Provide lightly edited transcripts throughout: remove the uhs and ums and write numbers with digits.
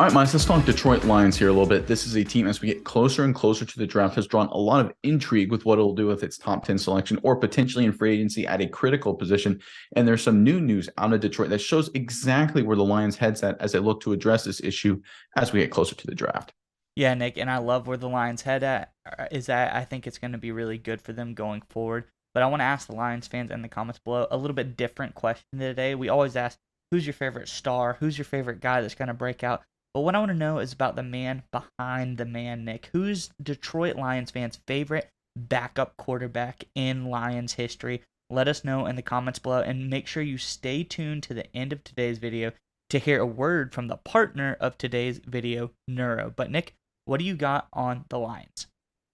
All right, Miles, let's talk Detroit Lions here a little bit. This is a team, as we get closer and closer to the draft, has drawn a lot of intrigue with what it'll do with its top 10 selection or potentially in free agency at a critical position. And there's some new news out of Detroit that shows exactly where the Lions' head's at as they look to address this issue as we get closer to the draft. Yeah, Nick, and I love where the Lions head at is at. I think it's going to be really good for them going forward. But I want to ask the Lions fans in the comments below a little bit different question today. We always ask, who's your favorite star? Who's your favorite guy that's going to break out? But what I want to know is about the man behind the man, Nick. Who's Detroit Lions fans' favorite backup quarterback in Lions history? Let us know in the comments below, and make sure you stay tuned to the end of today's video to hear a word from the partner of today's video, Neuro. But Nick, what do you got on the Lions?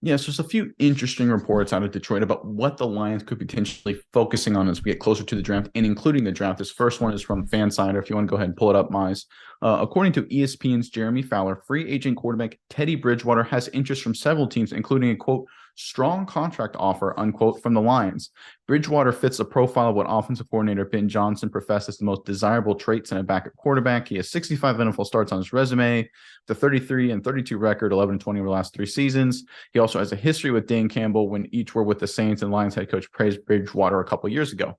Yes, there's a few interesting reports out of Detroit about what the Lions could potentially focusing on as we get closer to the draft, and including the draft. This first one is from Fansider. If you want to go ahead and pull it up, Mize. According to ESPN's Jeremy Fowler, free agent quarterback Teddy Bridgewater has interest from several teams, including a, quote, strong contract offer, unquote, from the Lions. Bridgewater fits the profile of what offensive coordinator Ben Johnson professes the most desirable traits in a backup quarterback. He has 65 NFL starts on his resume, the 33-32 record, 11-20 over the last 3 seasons. He also has a history with Dan Campbell when each were with the Saints, and Lions head coach praised Bridgewater a couple of years ago.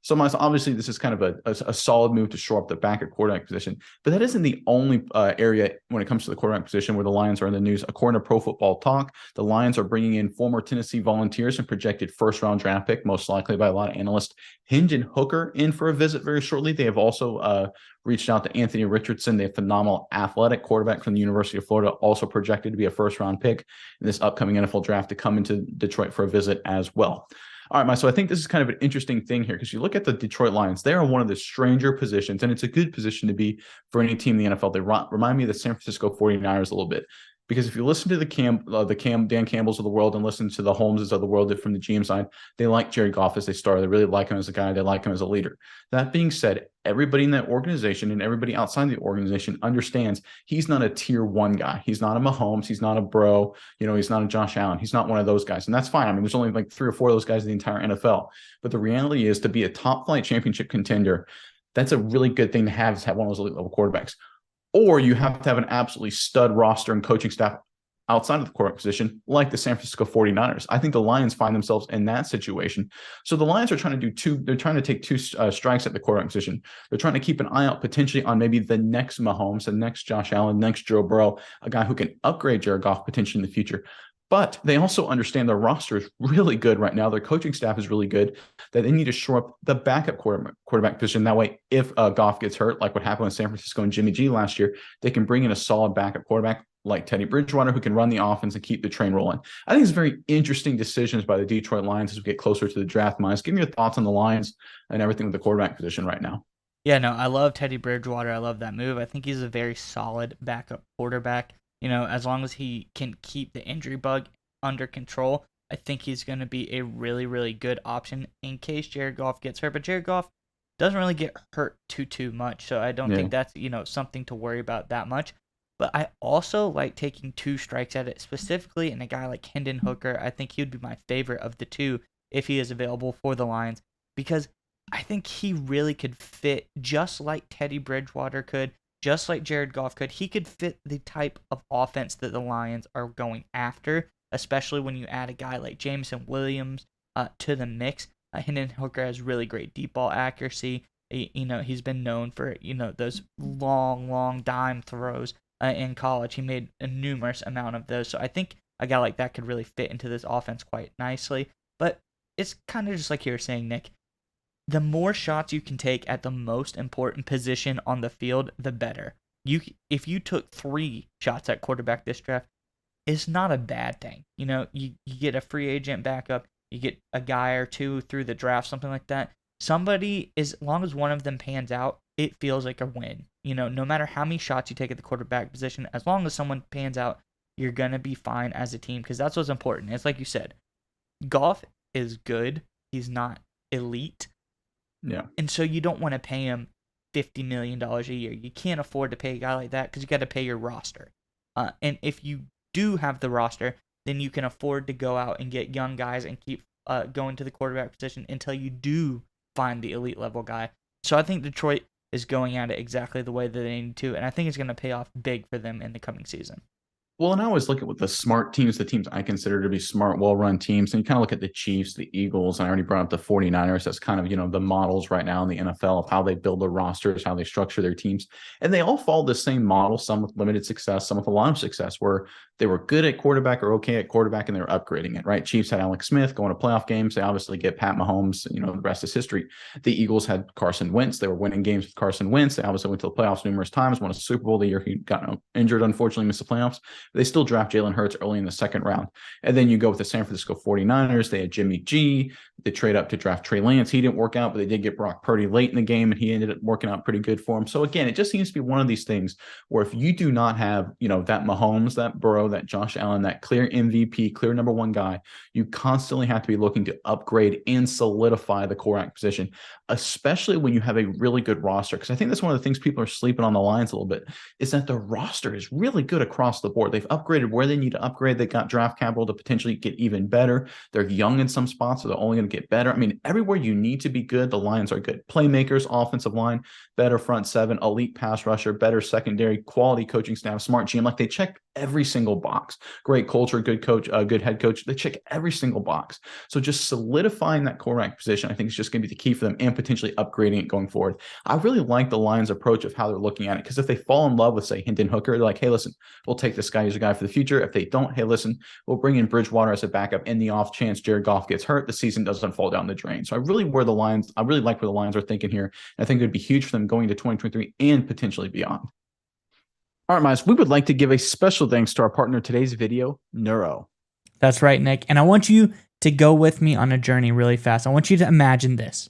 So, Miles, obviously, this is kind of a solid move to shore up the backup quarterback position. But that isn't the only area when it comes to the quarterback position where the Lions are in the news. According to Pro Football Talk, the Lions are bringing in former Tennessee Volunteers and projected first-round draft pick, most likely by a lot of analysts, Hendon Hooker, in for a visit very shortly. They have also reached out to Anthony Richardson, the phenomenal athletic quarterback from the University of Florida, also projected to be a first-round pick in this upcoming NFL draft, to come into Detroit for a visit as well. All right, Mike. So I think this is kind of an interesting thing here, because you look at the Detroit Lions, they are one of the stranger positions, and it's a good position to be for any team in the NFL. They remind me of the San Francisco 49ers a little bit, because if you listen to Dan Campbells of the world and listen to the Holmeses of the world from the GM side, they like Jared Goff as they starter. They really like him as a guy. They like him as a leader. That being said, everybody in that organization and everybody outside the organization understands he's not a tier 1 guy. He's not a Mahomes. He's not a Bro. He's not a Josh Allen. He's not one of those guys. And that's fine. I mean, there's only like 3 or 4 of those guys in the entire NFL. But the reality is, to be a top flight championship contender, that's a really good thing to have, is have one of those elite level quarterbacks. Or you have to have an absolutely stud roster and coaching staff outside of the quarterback position, like the San Francisco 49ers. I think the Lions find themselves in that situation. So the Lions are trying to they're trying to take 2 strikes at the quarterback position. They're trying to keep an eye out potentially on maybe the next Mahomes, the next Josh Allen, next Joe Burrow, a guy who can upgrade Jared Goff potentially in the future. But they also understand their roster is really good right now. Their coaching staff is really good, that they need to shore up the backup quarterback position. That way, if Goff gets hurt, like what happened with San Francisco and Jimmy G last year, they can bring in a solid backup quarterback like Teddy Bridgewater, who can run the offense and keep the train rolling. I think it's very interesting decisions by the Detroit Lions as we get closer to the draft. Miles, give me your thoughts on the Lions and everything with the quarterback position right now. Yeah, no, I love Teddy Bridgewater. I love that move. I think he's a very solid backup quarterback. As long as he can keep the injury bug under control, I think he's going to be a really, really good option in case Jared Goff gets hurt. But Jared Goff doesn't really get hurt too much, so I don't think that's something to worry about that much. But I also like taking 2 strikes at it, specifically in a guy like Hendon Hooker. I think he would be my favorite of the 2 if he is available for the Lions, because I think he really could fit, just like Teddy Bridgewater could, just like Jared Goff could. He could fit the type of offense that the Lions are going after, especially when you add a guy like Jameson Williams to the mix. Hendon Hooker has really great deep ball accuracy. He's been known for those long dime throws in college. He made a numerous amount of those. So I think a guy like that could really fit into this offense quite nicely. But it's kind of just like you were saying, Nick. The more shots you can take at the most important position on the field, the better. If you took 3 shots at quarterback this draft, it's not a bad thing. You get a free agent backup, you get a guy or 2 through the draft, something like that. Somebody, as long as one of them pans out, it feels like a win. No matter how many shots you take at the quarterback position, as long as someone pans out, you're going to be fine as a team, because that's what's important. It's like you said, Goff is good. He's not elite. Yeah. And so you don't want to pay him $50 million a year. You can't afford to pay a guy like that, because you got to pay your roster. And if you do have the roster, then you can afford to go out and get young guys and keep going to the quarterback position until you do find the elite level guy. So I think Detroit is going at it exactly the way that they need to, and I think it's going to pay off big for them in the coming season. Well, and I always look at what the smart teams, the teams I consider to be smart, well-run teams. And you kind of look at the Chiefs, the Eagles, and I already brought up the 49ers. That's kind of, the models right now in the NFL of how they build their rosters, how they structure their teams. And they all follow the same model, some with limited success, some with a lot of success, where they were good at quarterback or okay at quarterback, and they were upgrading it, right? Chiefs had Alex Smith going to playoff games. They obviously get Pat Mahomes, the rest is history. The Eagles had Carson Wentz. They were winning games with Carson Wentz. They obviously went to the playoffs numerous times, won a Super Bowl the year he got injured, unfortunately missed the playoffs. They still draft Jalen Hurts early in the second round. And then you go with the San Francisco 49ers. They had Jimmy G. They trade up to draft Trey Lance. He didn't work out, but they did get Brock Purdy late in the game, and he ended up working out pretty good for him. So again, it just seems to be one of these things where if you do not have, that Mahomes, that Burrow, that Josh Allen, that clear MVP, clear number one guy, you constantly have to be looking to upgrade and solidify the quarterback position, especially when you have a really good roster. Because I think that's one of the things people are sleeping on the Lions a little bit, is that the roster is really good across the board. They've upgraded where they need to upgrade. They got draft capital to potentially get even better. They're young in some spots, so they're only going to get better. I mean, everywhere you need to be good, the Lions are good. Playmakers, offensive line, better front seven, elite pass rusher, better secondary, quality coaching staff, smart GM. Like, they check every single box. Great culture, good coach, good head coach. They check every single box. So just solidifying that quarterback position, I think, is just going to be the key for them, and potentially upgrading it going forward. I really like the Lions' approach of how they're looking at it, because if they fall in love with, say, Hendon Hooker, they're like, hey, listen, we'll take this guy as a guy for the future. If they don't, hey, listen, we'll bring in Bridgewater as a backup in the off chance Jared Goff gets hurt, the season doesn't fall down the drain. So I really like where the Lions are thinking here. And I think it would be huge for them going to 2023 and potentially beyond. All right, Miles, we would like to give a special thanks to our partner today's video, Neuro. That's right, Nick. And I want you to go with me on a journey really fast. I want you to imagine this.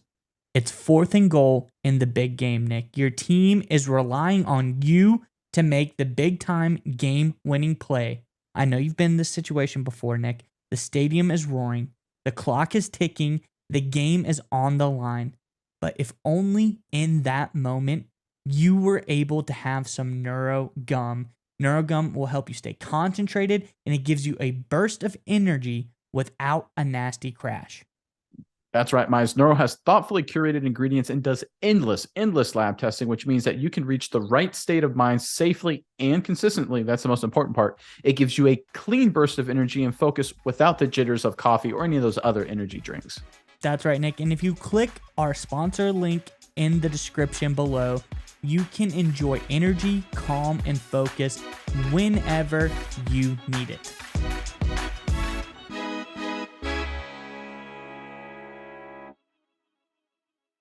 It's 4th and goal in the big game, Nick. Your team is relying on you to make the big-time game-winning play. I know you've been in this situation before, Nick. The stadium is roaring. The clock is ticking. The game is on the line. But if only in that moment you were able to have some Neuro Gum. Neuro Gum will help you stay concentrated, and it gives you a burst of energy without a nasty crash. That's right, Miles. Neuro has thoughtfully curated ingredients and does endless lab testing, which means that you can reach the right state of mind safely and consistently. That's the most important part. It gives you a clean burst of energy and focus without the jitters of coffee or any of those other energy drinks. That's right, Nick. And if you click our sponsor link in the description below, you can enjoy energy, calm, and focus whenever you need it.